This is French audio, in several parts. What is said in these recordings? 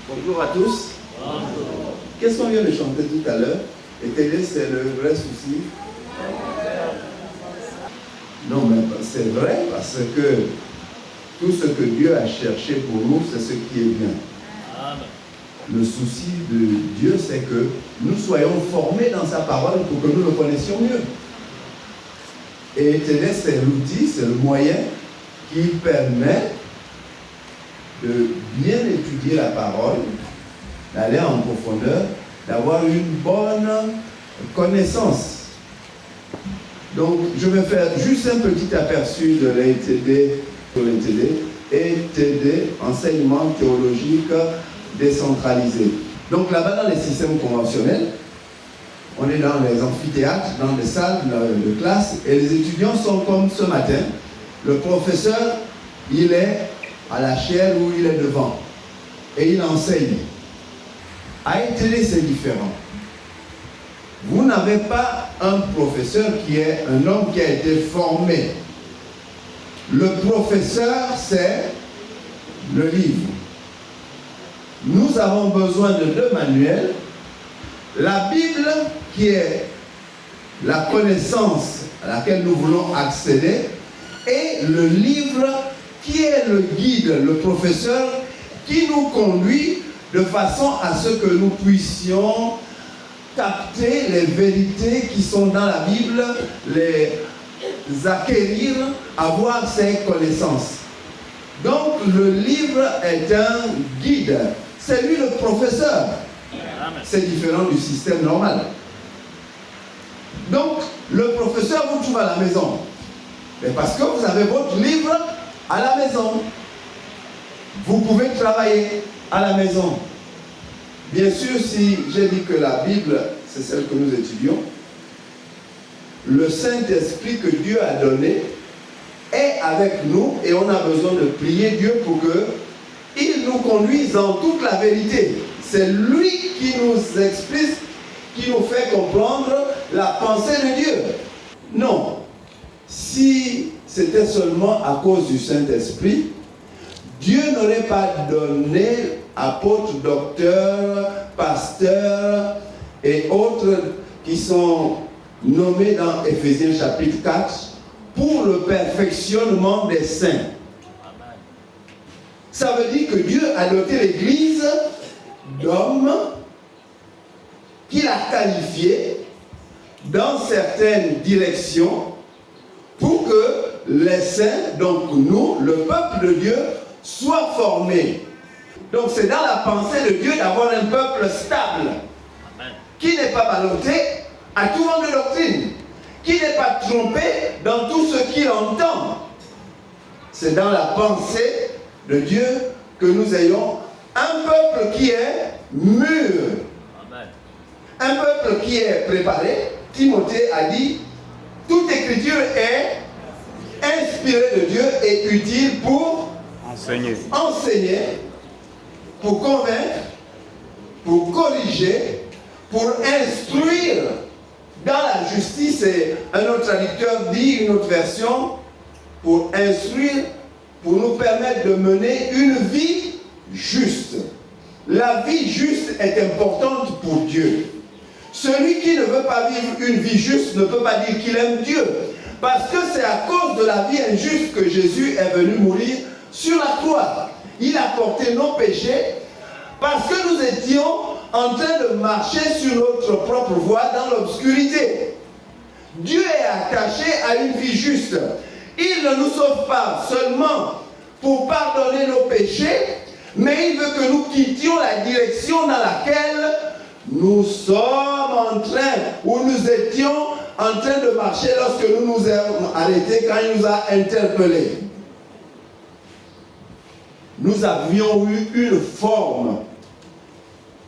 Bonjour à tous. Qu'est-ce qu'on vient de chanter tout à l'heure? Et quel est le vrai souci? Non, mais c'est vrai parce que tout ce que Dieu a cherché pour nous, c'est ce qui est bien. Le souci de Dieu, c'est que nous soyons formés dans sa parole pour que nous le connaissions mieux. Et TD, c'est l'outil, c'est le moyen qui permet de bien étudier la parole, d'aller en profondeur, d'avoir une bonne connaissance. Donc, je vais faire juste un petit aperçu de l'ETD sur l'ETD. ETD, enseignement théologique décentralisé. Donc là-bas, dans les systèmes conventionnels, on est dans les amphithéâtres, dans les salles de classe, et les étudiants sont comme ce matin. Le professeur, il est à la chaire où il est devant, et il enseigne. À ETD, c'est différent. Vous n'avez pas un professeur qui est un homme qui a été formé. Le professeur, c'est le livre. Nous avons besoin de deux manuels. La Bible, qui est la connaissance à laquelle nous voulons accéder, et le livre, qui est le guide, le professeur, qui nous conduit de façon à ce que nous puissions capter les vérités qui sont dans la Bible, les acquérir, avoir ces connaissances. Donc le livre est un guide, c'est lui le professeur. C'est différent du système normal. Donc le professeur vous trouve à la maison, mais parce que vous avez votre livre à la maison. Vous pouvez travailler à la maison. Bien sûr, si j'ai dit que la Bible, c'est celle que nous étudions, le Saint-Esprit que Dieu a donné est avec nous et on a besoin de prier Dieu pour qu'il nous conduise dans toute la vérité. C'est lui qui nous explique, qui nous fait comprendre la pensée de Dieu. Non. Si c'était seulement à cause du Saint-Esprit, Dieu n'aurait pas donné apôtres, docteurs, pasteurs et autres qui sont nommés dans Éphésiens chapitre 4 pour le perfectionnement des saints. Ça veut dire que Dieu a doté l'Église d'hommes qu'il a qualifiés dans certaines directions pour que les saints, donc nous, le peuple de Dieu, soient formés. Donc c'est dans la pensée de Dieu d'avoir un peuple stable, qui n'est pas ballotté à tout vent de doctrine, qui n'est pas trompé dans tout ce qu'il entend. C'est dans la pensée de Dieu que nous ayons un peuple qui est mûr, un peuple qui est préparé. Timothée a dit, toute écriture est inspirée de Dieu et utile pour enseigner, pour convaincre, pour corriger, pour instruire dans la justice. Et un autre traducteur dit, une autre version, pour instruire, pour nous permettre de mener une vie juste. La vie juste est importante pour Dieu. Celui qui ne veut pas vivre une vie juste ne peut pas dire qu'il aime Dieu. Parce que c'est à cause de la vie injuste que Jésus est venu mourir sur la croix. Il a porté nos péchés parce que nous étions en train de marcher sur notre propre voie dans l'obscurité. Dieu est attaché à une vie juste. Il ne nous sauve pas seulement pour pardonner nos péchés, mais il veut que nous quittions la direction dans laquelle nous sommes en train, où nous étions en train de marcher lorsque nous nous avons arrêtés, quand il nous a interpellés. Nous avions eu une forme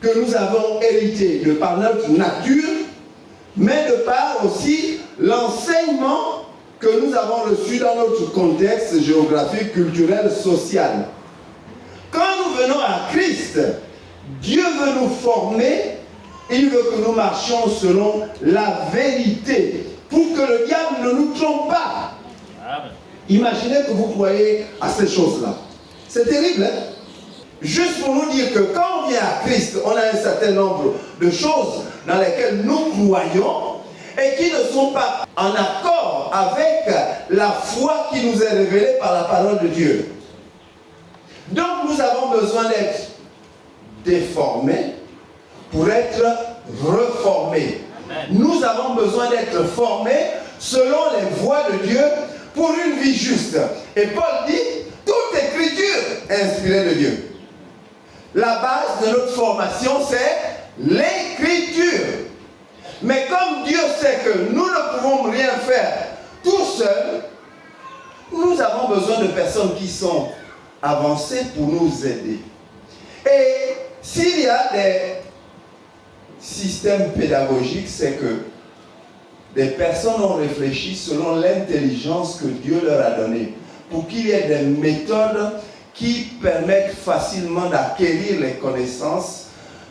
que nous avons héritée de par notre nature, mais de par aussi l'enseignement que nous avons reçu dans notre contexte géographique, culturel, social. Quand nous venons à Christ, Dieu veut nous former, il veut que nous marchions selon la vérité. ne nous trompe pas. Amen. Imaginez que vous croyez à ces choses-là. C'est terrible, hein? Juste pour nous dire que quand on vient à Christ, on a un certain nombre de choses dans lesquelles nous croyons et qui ne sont pas en accord avec la foi qui nous est révélée par la parole de Dieu. Donc nous avons besoin d'être déformés pour être reformés. Amen. Nous avons besoin d'être formés selon les voies de Dieu pour une vie juste. Et Paul dit, toute écriture est inspirée de Dieu. La base de notre formation, c'est l'écriture. Mais comme Dieu sait que nous ne pouvons rien faire tout seuls, nous avons besoin de personnes qui sont avancées pour nous aider. Et s'il y a des systèmes pédagogiques, c'est que des personnes ont réfléchi selon l'intelligence que Dieu leur a donnée pour qu'il y ait des méthodes qui permettent facilement d'acquérir les connaissances,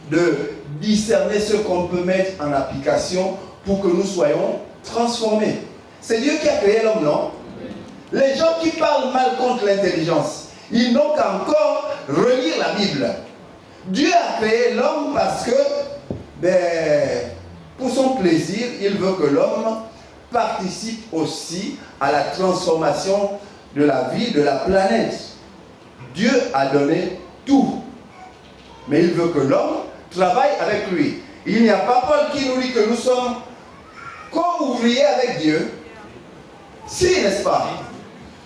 de discerner ce qu'on peut mettre en application pour que nous soyons transformés. C'est Dieu qui a créé l'homme, non? Les gens qui parlent mal contre l'intelligence, ils n'ont qu'à encore relire la Bible. Dieu a créé l'homme parce que, pour son plaisir, il veut que l'homme participe aussi à la transformation de la vie, de la planète. Dieu a donné tout, mais il veut que l'homme travaille avec lui. Il n'y a pas Paul qui nous dit que nous sommes co-ouvriers avec Dieu. Si, n'est-ce pas?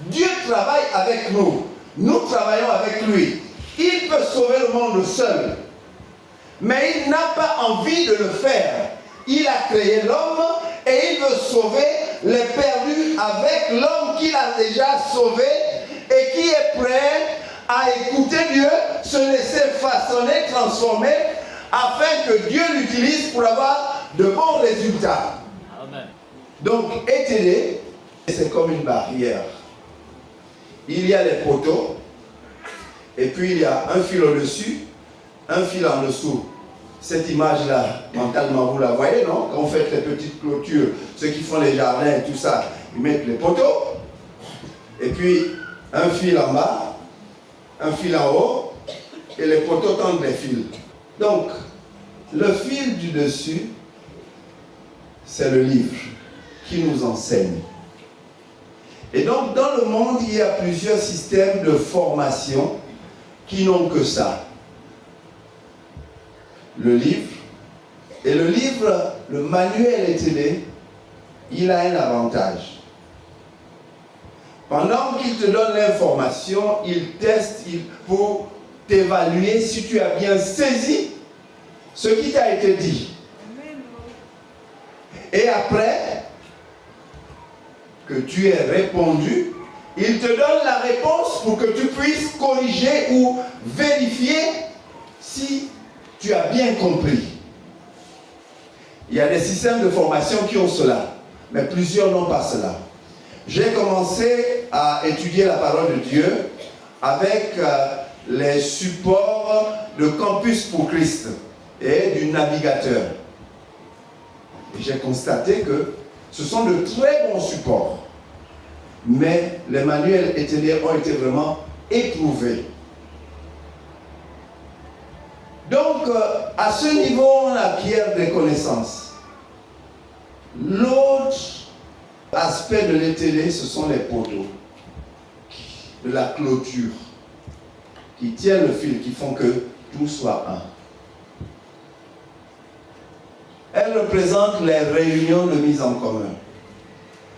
Dieu travaille avec nous. Nous travaillons avec lui. Il peut sauver le monde seul, mais il n'a pas envie de le faire. Il a créé l'homme et il veut sauver les perdus avec l'homme qu'il a déjà sauvé et qui est prêt à écouter Dieu, se laisser façonner, transformer, afin que Dieu l'utilise pour avoir de bons résultats. Amen. Donc, étaler, c'est comme une barrière. Il y a les poteaux, et puis il y a un fil au-dessus, un fil en dessous. Cette image-là, mentalement, vous la voyez, non? Quand on fait les petites clôtures, ceux qui font les jardins et tout ça, ils mettent les poteaux, et puis un fil en bas, un fil en haut, et les poteaux tendent les fils. Donc, le fil du dessus, c'est le livre qui nous enseigne. Et donc, dans le monde, il y a plusieurs systèmes de formation qui n'ont que ça. Le livre. Et le livre, le manuel étalé, il a un avantage. Pendant qu'il te donne l'information, il teste pour t'évaluer si tu as bien saisi ce qui t'a été dit. Et après que tu aies répondu, il te donne la réponse pour que tu puisses corriger ou vérifier si tu as bien compris. Il y a des systèmes de formation qui ont cela, mais plusieurs n'ont pas cela. J'ai commencé à étudier la parole de Dieu avec les supports de Campus pour Christ et du navigateur. Et j'ai constaté que ce sont de très bons supports, mais les manuels étayés ont été vraiment éprouvés. Donc, à ce niveau, on acquiert des connaissances. L'autre aspect de l'étayé, ce sont les poteaux de la clôture qui tiennent le fil, qui font que tout soit un. Elle représente les réunions de mise en commun.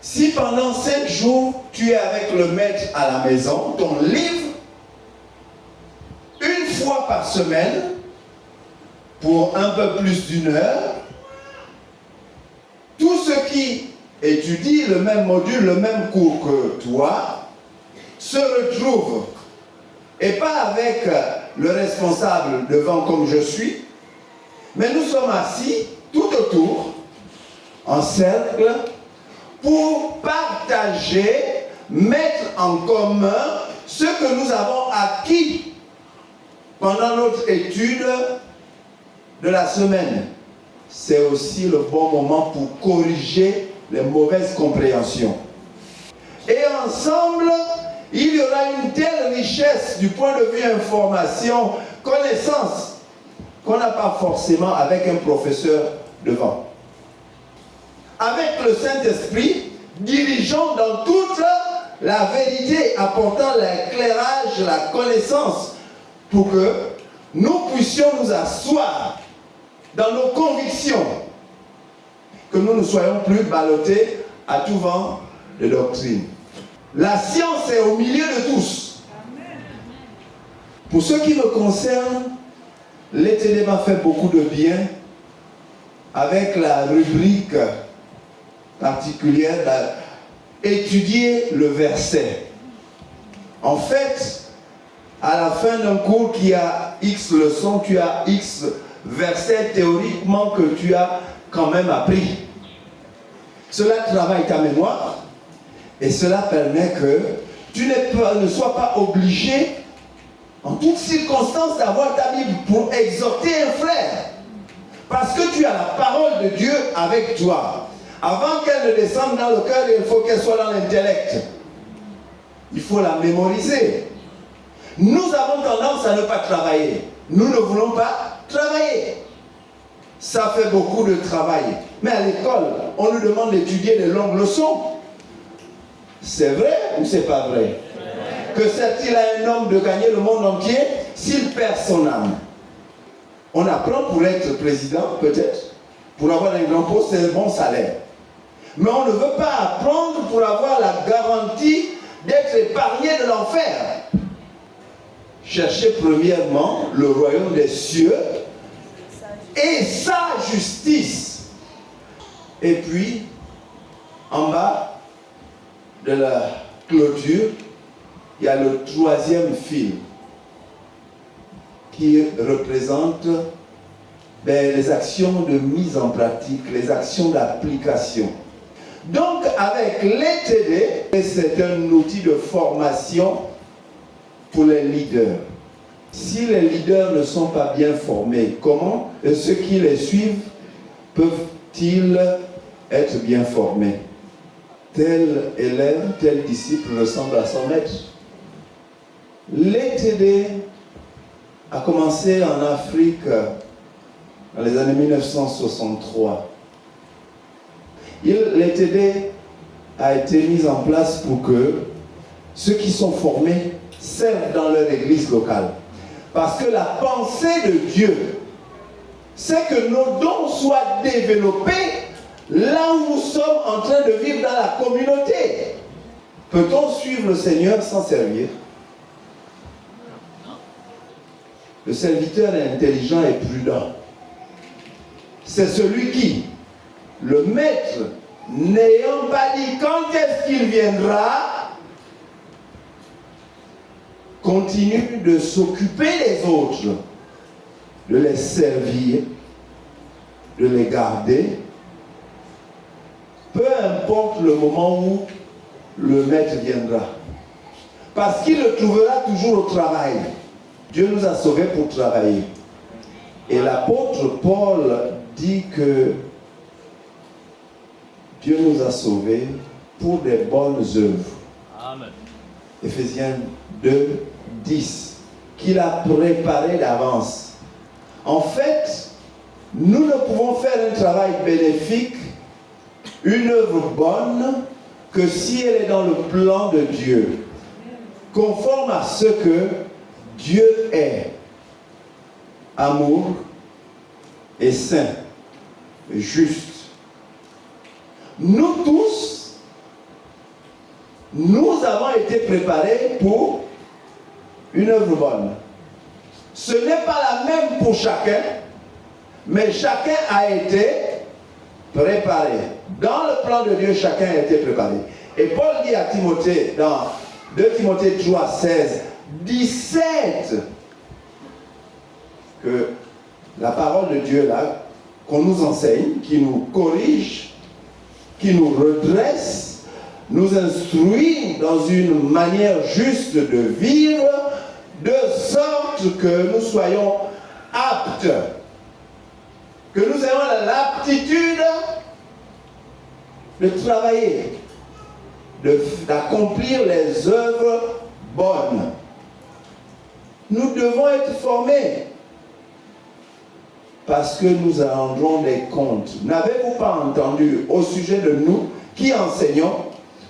Si pendant 5 jours, tu es avec le maître à la maison, ton livre, une fois par semaine, pour un peu plus d'1 heure, tous ceux qui étudient le même module, le même cours que toi, se retrouvent, et pas avec le responsable devant comme je suis, mais nous sommes assis tout autour, en cercle, pour partager, mettre en commun ce que nous avons acquis pendant notre étude de la semaine. C'est aussi le bon moment pour corriger les mauvaises compréhensions. Et ensemble, il y aura une telle richesse du point de vue information, connaissance, qu'on n'a pas forcément avec un professeur devant. Avec le Saint-Esprit, dirigeant dans toute la vérité, apportant l'éclairage, la connaissance, pour que nous puissions nous asseoir dans nos convictions, que nous ne soyons plus ballottés à tout vent de doctrine. La science est au milieu de tous. Pour ce qui me concerne, l'Éternel m'a fait beaucoup de bien avec la rubrique particulière étudier le verset. En fait, à la fin d'un cours qui a X leçons, tu as X versets théoriquement que tu as quand même appris. Cela travaille ta mémoire et cela permet que tu ne sois pas obligé en toutes circonstances d'avoir ta Bible pour exhorter un frère. Parce que tu as la parole de Dieu avec toi. Avant qu'elle ne descende dans le cœur, il faut qu'elle soit dans l'intellect. Il faut la mémoriser. Nous avons tendance à ne pas travailler. Nous ne voulons pas travailler. Ça fait beaucoup de travail. Mais à l'école, on nous demande d'étudier de longues leçons. C'est vrai ou c'est pas vrai? Que sert-il à un homme de gagner le monde entier s'il perd son âme? On apprend pour être président, peut-être. Pour avoir un grand poste, c'est un bon salaire. Mais on ne veut pas apprendre pour avoir la garantie d'être épargné de l'enfer. Cherchez premièrement le royaume des cieux et sa justice. Et puis, en bas de la clôture, il y a le troisième fil qui représente les actions de mise en pratique, les actions d'application. Donc, avec l'ETD, c'est un outil de formation pour les leaders. Si les leaders ne sont pas bien formés, comment ceux qui les suivent peuvent-ils être bien formés? Tel élève, tel disciple ressemble à son maître. L'ETD a commencé en Afrique dans les années 1963. L'ETD a été mis en place pour que ceux qui sont formés servent dans leur église locale. Parce que la pensée de Dieu, c'est que nos dons soient développés là où nous sommes en train de vivre dans la communauté. Peut-on suivre le Seigneur sans servir? Le serviteur est intelligent et prudent. C'est celui qui, le maître, n'ayant pas dit quand est-ce qu'il viendra, continue de s'occuper des autres, de les servir, de les garder, peu importe le moment où le maître viendra. Parce qu'il le trouvera toujours au travail. Dieu nous a sauvés pour travailler. Et l'apôtre Paul dit que Dieu nous a sauvés pour des bonnes œuvres. Amen. Éphésiens 2, 10. Qu'il a préparé d'avance. En fait, nous ne pouvons faire un travail bénéfique, une œuvre bonne, que si elle est dans le plan de Dieu, conforme à ce que Dieu est. Amour et saint, juste. Nous tous, nous avons été préparés pour une œuvre bonne. Ce n'est pas la même pour chacun, mais chacun a été préparé. Dans le plan de Dieu, chacun a été préparé. Et Paul dit à Timothée, dans 2 Timothée 3, 16, 17, que la parole de Dieu là, qu'on nous enseigne, qui nous corrige, qui nous redresse, nous instruit dans une manière juste de vivre, de sorte que nous soyons aptes, que nous ayons l'aptitude de travailler, d'accomplir les œuvres bonnes. Nous devons être formés parce que nous rendrons des comptes. N'avez-vous pas entendu au sujet de nous qui enseignons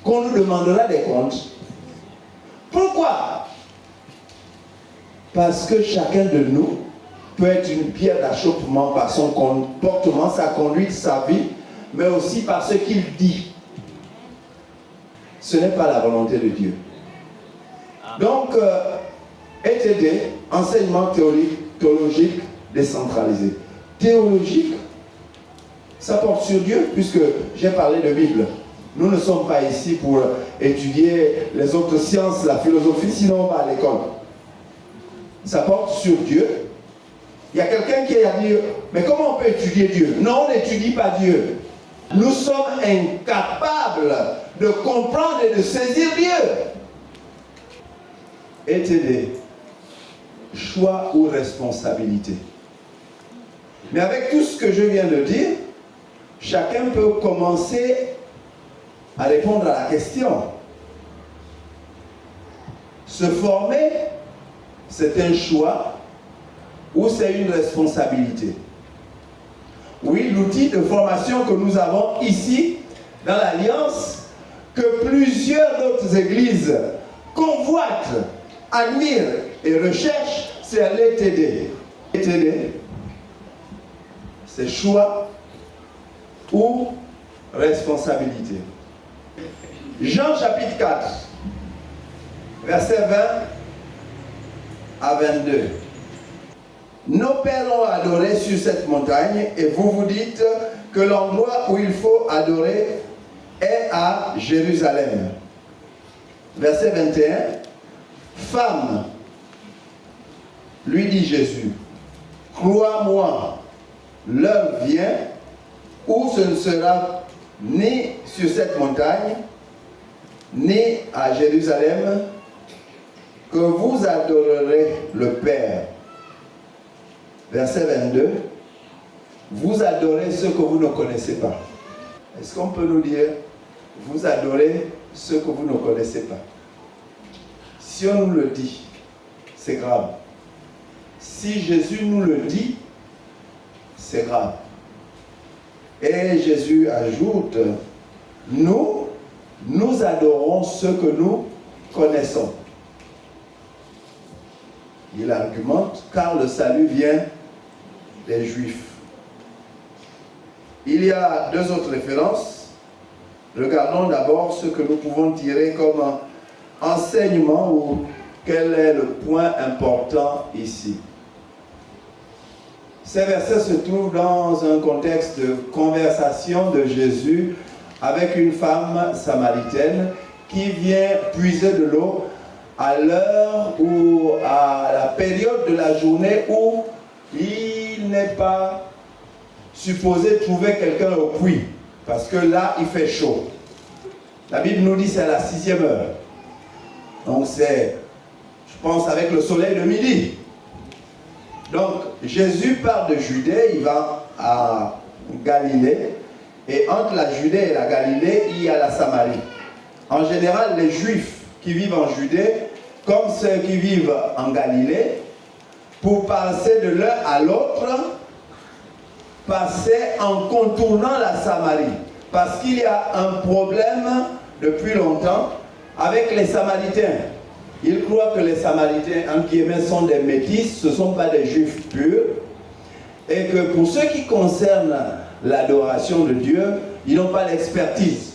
qu'on nous demandera des comptes? Pourquoi? Parce que chacun de nous peut être une pierre d'achoppement par son comportement, sa conduite, sa vie, mais aussi par ce qu'il dit. Ce n'est pas la volonté de Dieu. Donc, ETD, enseignement théologique décentralisé. Théologique, ça porte sur Dieu, puisque j'ai parlé de Bible. Nous ne sommes pas ici pour étudier les autres sciences, la philosophie, sinon on va à l'école. Ça porte sur Dieu. Il y a quelqu'un qui a dit, mais comment on peut étudier Dieu? Non, on n'étudie pas Dieu. Nous sommes incapables de comprendre et de saisir Dieu. ETD, choix ou responsabilité. Mais avec tout ce que je viens de dire, chacun peut commencer à répondre à la question. Se former, c'est un choix ou c'est une responsabilité? Oui, l'outil de formation que nous avons ici, dans l'Alliance, que plusieurs autres églises convoitent, admirent et recherchent, c'est l'ETD. ETD, c'est choix ou responsabilité. Jean chapitre 4, versets 20 à 22. Nos pères ont adoré sur cette montagne et vous vous dites que l'endroit où il faut adorer est à Jérusalem. Verset 21. Femme, lui dit Jésus, crois-moi, l'heure vient où ce ne sera ni sur cette montagne, ni à Jérusalem, que vous adorerez le Père. Verset 22. Vous adorez ce que vous ne connaissez pas. Est-ce qu'on peut nous dire, vous adorez ce que vous ne connaissez pas? Si on nous le dit, c'est grave. Si Jésus nous le dit, c'est grave. Et Jésus ajoute, nous adorons ce que nous connaissons. Il argumente, car le salut vient des Juifs. Il y a deux autres références. Regardons d'abord ce que nous pouvons tirer comme enseignement ou quel est le point important ici. Ces versets se trouvent dans un contexte de conversation de Jésus avec une femme samaritaine qui vient puiser de l'eau à l'heure ou à la période de la journée où il n'est pas supposé trouver quelqu'un au puits, parce que là il fait chaud. La Bible nous dit c'est à la 6e heure. Donc c'est, je pense, avec le soleil de midi. Donc Jésus part de Judée, il va à Galilée, et entre la Judée et la Galilée, il y a la Samarie. En général, les Juifs qui vivent en Judée, comme ceux qui vivent en Galilée, pour passer de l'un à l'autre, passaient en contournant la Samarie. Parce qu'il y a un problème depuis longtemps avec les Samaritains. Ils croient que les Samaritains, en guillemets, sont des métis, ce ne sont pas des Juifs purs. Et que pour ce qui concerne l'adoration de Dieu, ils n'ont pas l'expertise.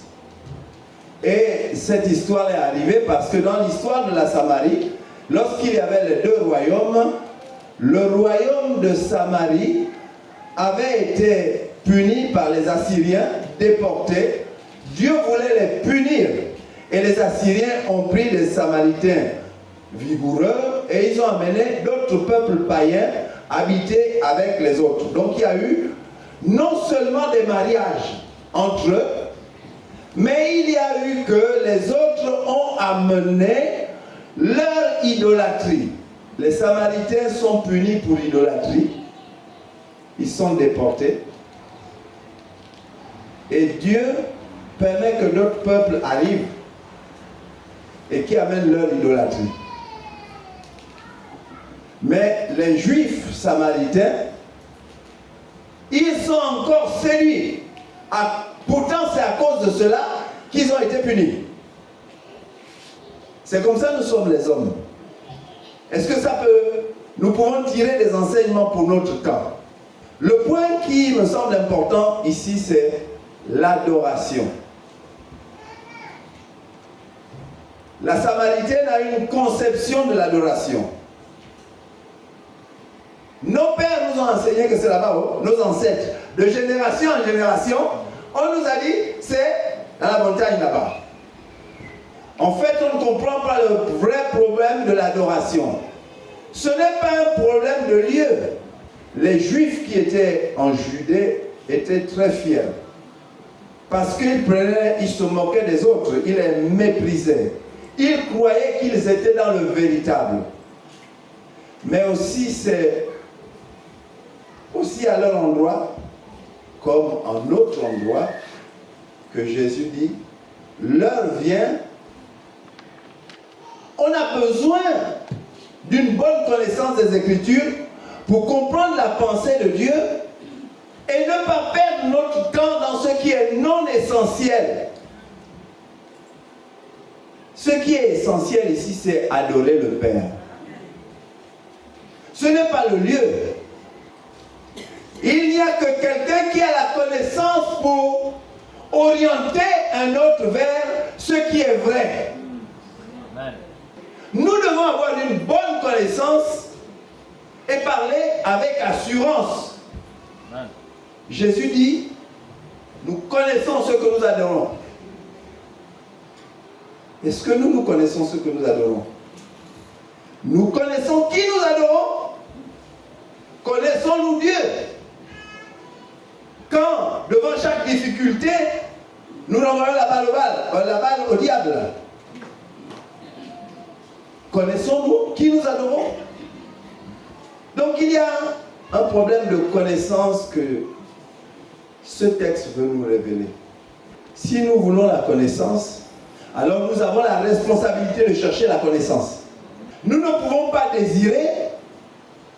Et cette histoire est arrivée parce que dans l'histoire de la Samarie, lorsqu'il y avait les deux royaumes, le royaume de Samarie avait été puni par les Assyriens, déportés. Dieu voulait les punir. Et les Assyriens ont pris des Samaritains vigoureux et ils ont amené d'autres peuples païens habiter avec les autres. Donc il y a eu non seulement des mariages entre eux, mais il y a eu que les autres ont amené leur idolâtrie. Les Samaritains sont punis pour idolâtrie. Ils sont déportés. Et Dieu permet que d'autres peuples arrivent et qui amènent leur idolâtrie. Mais les Juifs samaritains, ils sont encore séduits. Pourtant, c'est à cause de cela qu'ils ont été punis. C'est comme ça que nous sommes les hommes. Est-ce que nous pouvons tirer des enseignements pour notre temps? Le point qui me semble important ici, c'est l'adoration. La Samaritaine a une conception de l'adoration. Nos pères nous ont enseigné que c'est là-bas, nos ancêtres, de génération en génération, on nous a dit, c'est dans la montagne là-bas. En fait, on ne comprend pas le vrai problème de l'adoration. Ce n'est pas un problème de lieu. Les Juifs qui étaient en Judée étaient très fiers. Parce ils se moquaient des autres, ils les méprisaient. Ils croyaient qu'ils étaient dans le véritable. Mais aussi, c'est aussi à leur endroit, comme en autre endroit, que Jésus dit, l'heure vient. On a besoin d'une bonne connaissance des Écritures pour comprendre la pensée de Dieu et ne pas perdre notre temps dans ce qui est non essentiel. Ce qui est essentiel ici, c'est adorer le Père. Ce n'est pas le lieu. Il n'y a que quelqu'un qui a la connaissance pour orienter un autre vers ce qui est vrai. Amen. Nous devons avoir une bonne connaissance et parler avec assurance. Amen. Jésus dit, nous connaissons ce que nous adorons. Est-ce que nous connaissons ce que nous adorons? Nous connaissons qui nous adorons? Connaissons-nous Dieu? Quand, devant chaque difficulté, nous renvoyons la balle au diable. Connaissons-nous qui nous adorons? Donc il y a un problème de connaissance que ce texte veut nous révéler. Si nous voulons la connaissance, alors nous avons la responsabilité de chercher la connaissance. Nous ne pouvons pas désirer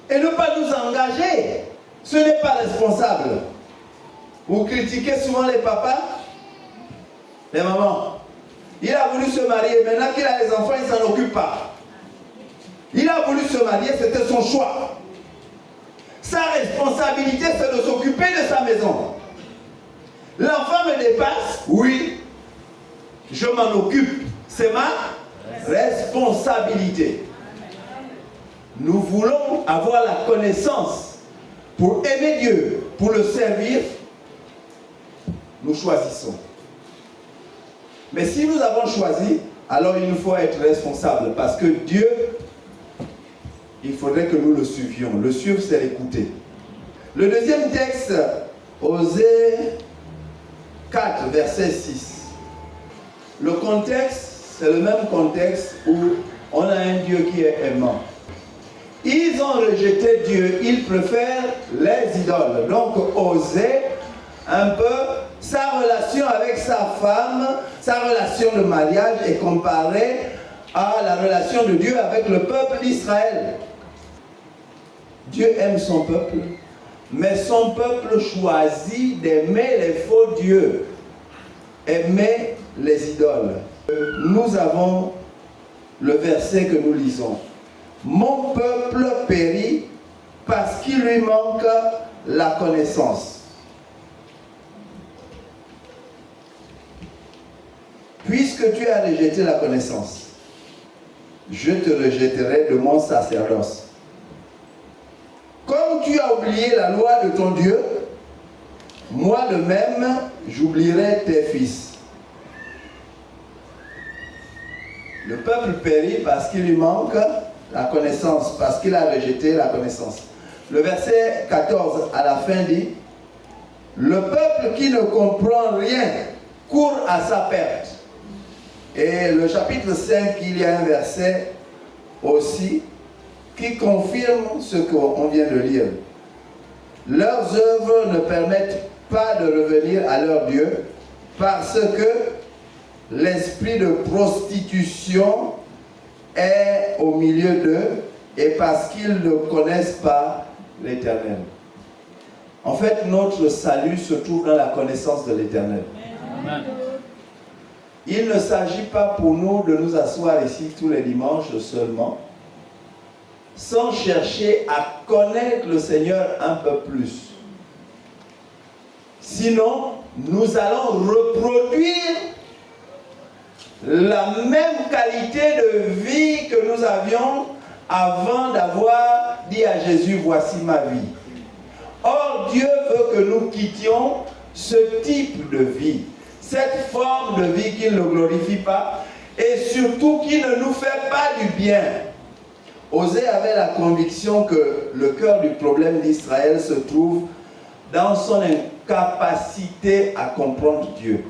et ne pas nous engager. Ce n'est pas responsable. Vous critiquez souvent les papas, les mamans. Il a voulu se marier, maintenant qu'il a les enfants, il ne s'en occupe pas. Il a voulu se marier, c'était son choix. Sa responsabilité, c'est de s'occuper de sa maison. L'enfant me dépasse, oui, je m'en occupe. C'est ma responsabilité. Nous voulons avoir la connaissance pour aimer Dieu, pour le servir. Nous choisissons. Mais si nous avons choisi, alors il nous faut être responsable parce que Dieu, il faudrait que nous le suivions. Le suivre, c'est l'écouter. Le deuxième texte, Osée 4, verset 6. Le contexte, c'est le même contexte où on a un Dieu qui est aimant. Ils ont rejeté Dieu, ils préfèrent les idoles. Donc, Osée, un peu, sa relation avec sa femme, sa relation de mariage est comparée à la relation de Dieu avec le peuple d'Israël. Dieu aime son peuple, mais son peuple choisit d'aimer les faux dieux, aimer les idoles. Nous avons le verset que nous lisons. Mon peuple périt parce qu'il lui manque la connaissance. Puisque tu as rejeté la connaissance, je te rejetterai de mon sacerdoce. Comme tu as oublié la loi de ton Dieu, moi de même, j'oublierai tes fils. Le peuple périt parce qu'il lui manque la connaissance, parce qu'il a rejeté la connaissance. Le verset 14 à la fin dit, le peuple qui ne comprend rien court à sa perte. Et le chapitre 5, il y a un verset aussi qui confirme ce qu'on vient de lire. Leurs œuvres ne permettent pas de revenir à leur Dieu, parce que l'esprit de prostitution est au milieu d'eux et parce qu'ils ne connaissent pas l'Éternel. En fait, notre salut se trouve dans la connaissance de l'Éternel. Il ne s'agit pas pour nous de nous asseoir ici tous les dimanches seulement, sans chercher à connaître le Seigneur un peu plus. Sinon, nous allons reproduire la même qualité de vie que nous avions avant d'avoir dit à Jésus, voici ma vie. Or, Dieu veut que nous quittions ce type de vie, cette forme de vie qui ne le glorifie pas et surtout qui ne nous fait pas du bien. Osée avait la conviction que le cœur du problème d'Israël se trouve dans son incapacité à comprendre Dieu.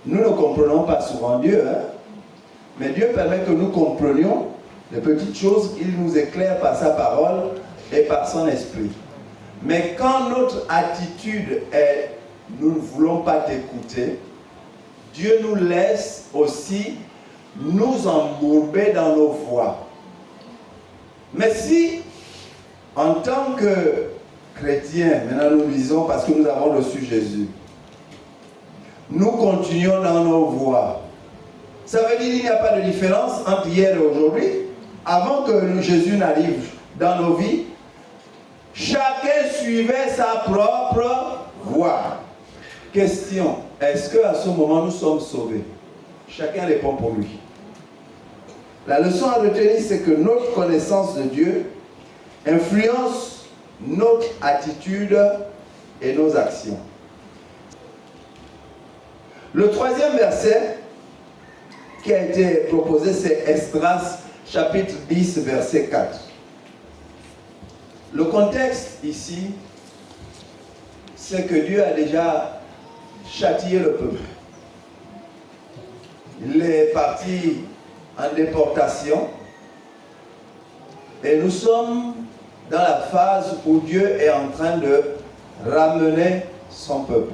Nous ne comprenons pas souvent Dieu, mais Dieu permet que nous comprenions les petites choses, il nous éclaire par sa parole et par son esprit. Mais quand notre attitude est « nous ne voulons pas t'écouter », Dieu nous laisse aussi nous embourber dans nos voies. Mais si, en tant que chrétiens, maintenant nous lisons parce que nous avons reçu Jésus, nous continuons dans nos voies, ça veut dire qu'il n'y a pas de différence entre hier et aujourd'hui. Avant que Jésus n'arrive dans nos vies, chacun suivait sa propre voie. Question, est-ce qu'à ce moment nous sommes sauvés? Chacun répond pour lui. La leçon à retenir, c'est que notre connaissance de Dieu influence notre attitude et nos actions. Le troisième verset qui a été proposé, c'est Esdras, chapitre 10, verset 4. Le contexte ici, c'est que Dieu a déjà châtié le peuple. Il est parti en déportation et nous sommes dans la phase où Dieu est en train de ramener son peuple.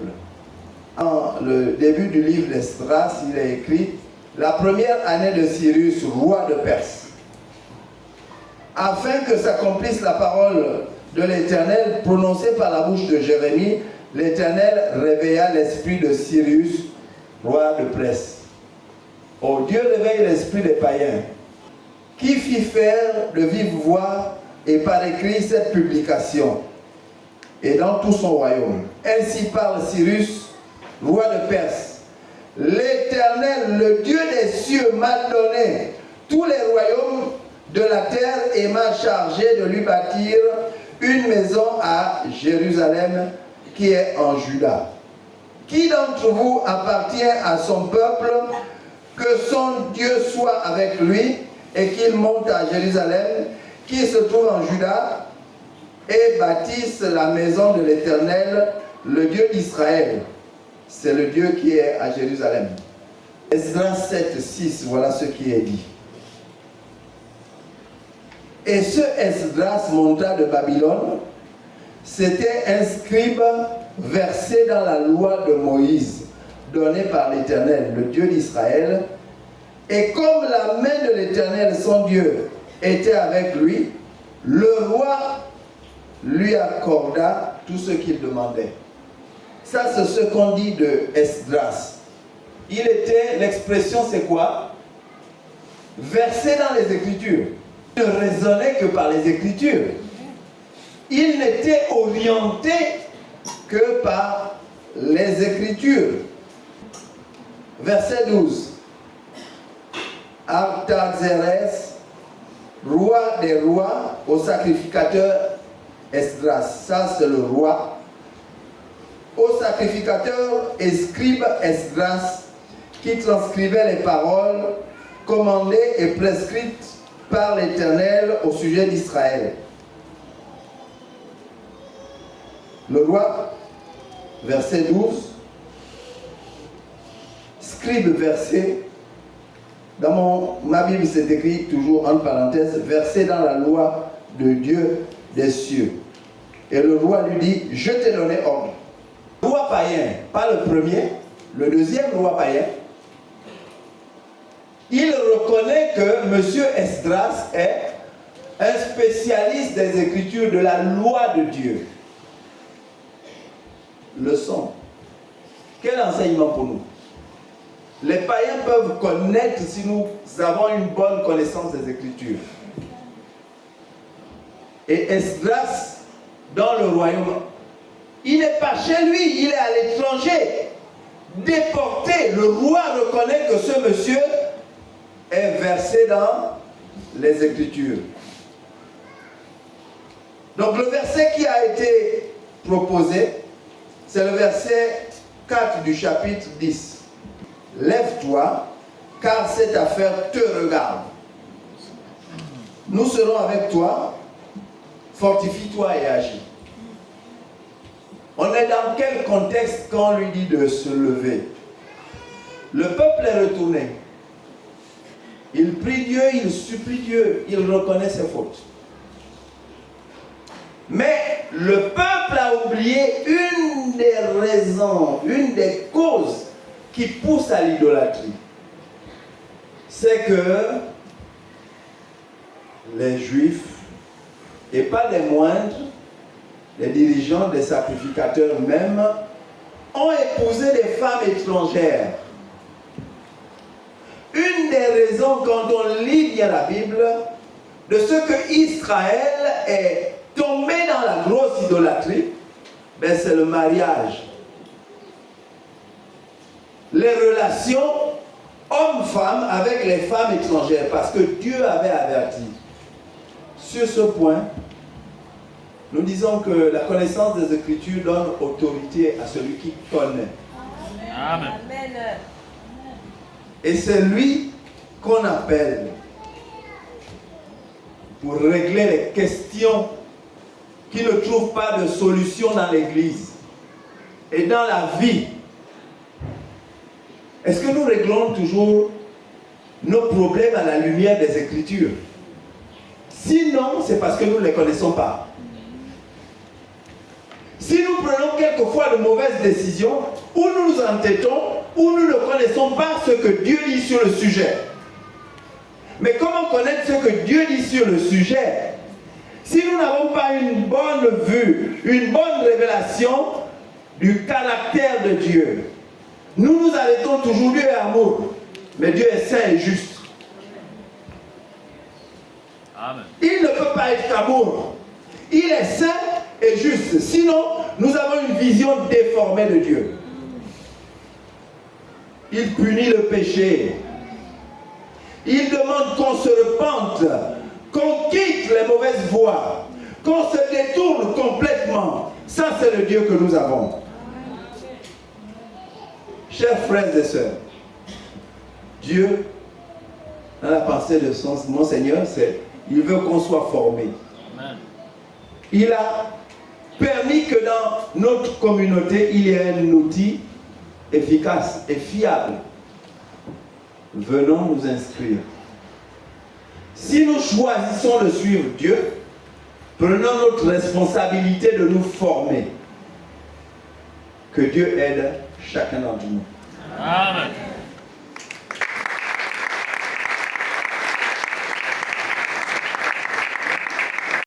Dans le début du livre d'Esdras, il est écrit « La première année de Cyrus, roi de Perse, afin que s'accomplisse la parole de l'Éternel prononcée par la bouche de Jérémie, l'Éternel réveilla l'esprit de Cyrus, roi de Perse. » Oh, Dieu réveille l'esprit des païens, qui fit faire de vive voix et par écrit cette publication, et dans tout son royaume. Ainsi parle Cyrus, roi de Perse. L'Éternel, le Dieu des cieux, m'a donné tous les royaumes de la terre et m'a chargé de lui bâtir une maison à Jérusalem qui est en Juda. Qui d'entre vous appartient à son peuple, que son Dieu soit avec lui et qu'il monte à Jérusalem qui se trouve en Juda et bâtisse la maison de l'Éternel, le Dieu d'Israël. C'est le Dieu qui est à Jérusalem. Esdras 7, 6, voilà ce qui est dit. Et ce Esdras monta de Babylone, c'était un scribe versé dans la loi de Moïse, donnée par l'Éternel, le Dieu d'Israël. Et comme la main de l'Éternel, son Dieu, était avec lui, le roi lui accorda tout ce qu'il demandait. Ça, c'est ce qu'on dit de Esdras. Il était, l'expression c'est quoi? Versé dans les Écritures. Il ne raisonnait que par les Écritures. Il n'était orienté que par les Écritures. Verset 12. Artaxerxès, roi des rois, au sacrificateur Esdras. Ça, c'est le roi. Au sacrificateur et scribe Esdras, qui transcrivait les paroles commandées et prescrites par l'Éternel au sujet d'Israël. Le roi, verset 12, scribe versé, dans ma Bible c'est écrit toujours en parenthèse, versé dans la loi de Dieu des cieux. Et le roi lui dit, je t'ai donné ordre. Le roi païen, pas le premier, le deuxième roi païen, il reconnaît que M. Esdras est un spécialiste des Écritures, de la loi de Dieu. Leçon. Quel enseignement pour nous? Les païens peuvent connaître si nous avons une bonne connaissance des Écritures. Et Esdras, dans le royaume, il n'est pas chez lui, il est à l'étranger. Déporté, le roi reconnaît que ce monsieur est versé dans les Écritures. Donc le verset qui a été proposé, c'est le verset 4 du chapitre 10. Lève-toi, car cette affaire te regarde. Nous serons avec toi, fortifie-toi et agis. On est dans quel contexte quand on lui dit de se lever? Le peuple est retourné. Il prie Dieu, il supplie Dieu, il reconnaît ses fautes. Mais le peuple a oublié une des raisons, une des causes qui poussent à l'idolâtrie. C'est que les Juifs, et pas les moindres, les dirigeants, des sacrificateurs même, ont épousé des femmes étrangères. Une des raisons, quand on lit bien la Bible, de ce que Israël est tombé dans la grosse idolâtrie, ben c'est le mariage. Les relations hommes-femmes avec les femmes étrangères, parce que Dieu avait averti. Sur ce point, nous disons que la connaissance des Écritures donne autorité à celui qui connaît. Amen. Et c'est lui qu'on appelle pour régler les questions qui ne trouvent pas de solution dans l'Église et dans la vie. Est-ce que nous réglons toujours nos problèmes à la lumière des Écritures? Sinon, c'est parce que nous ne les connaissons pas. Si nous prenons quelquefois de mauvaises décisions, ou nous nous entêtons, ou nous ne connaissons pas ce que Dieu dit sur le sujet. Mais comment connaître ce que Dieu dit sur le sujet? Si nous n'avons pas une bonne vue, une bonne révélation du caractère de Dieu, nous nous arrêtons toujours, Dieu est amour, mais Dieu est saint et juste. Amen. Il ne peut pas être amour. Il est saint et juste. Sinon, nous avons une vision déformée de Dieu. Il punit le péché. Il demande qu'on se repente, qu'on quitte les mauvaises voies, qu'on se détourne complètement. Ça, c'est le Dieu que nous avons. Chers frères et sœurs, Dieu, dans la pensée de mon Seigneur, c'est il veut qu'on soit formé. Amen. Il a permis que dans notre communauté, il y ait un outil efficace et fiable. Venons nous inscrire. Si nous choisissons de suivre Dieu, prenons notre responsabilité de nous former. Que Dieu aide chacun d'entre nous. Amen.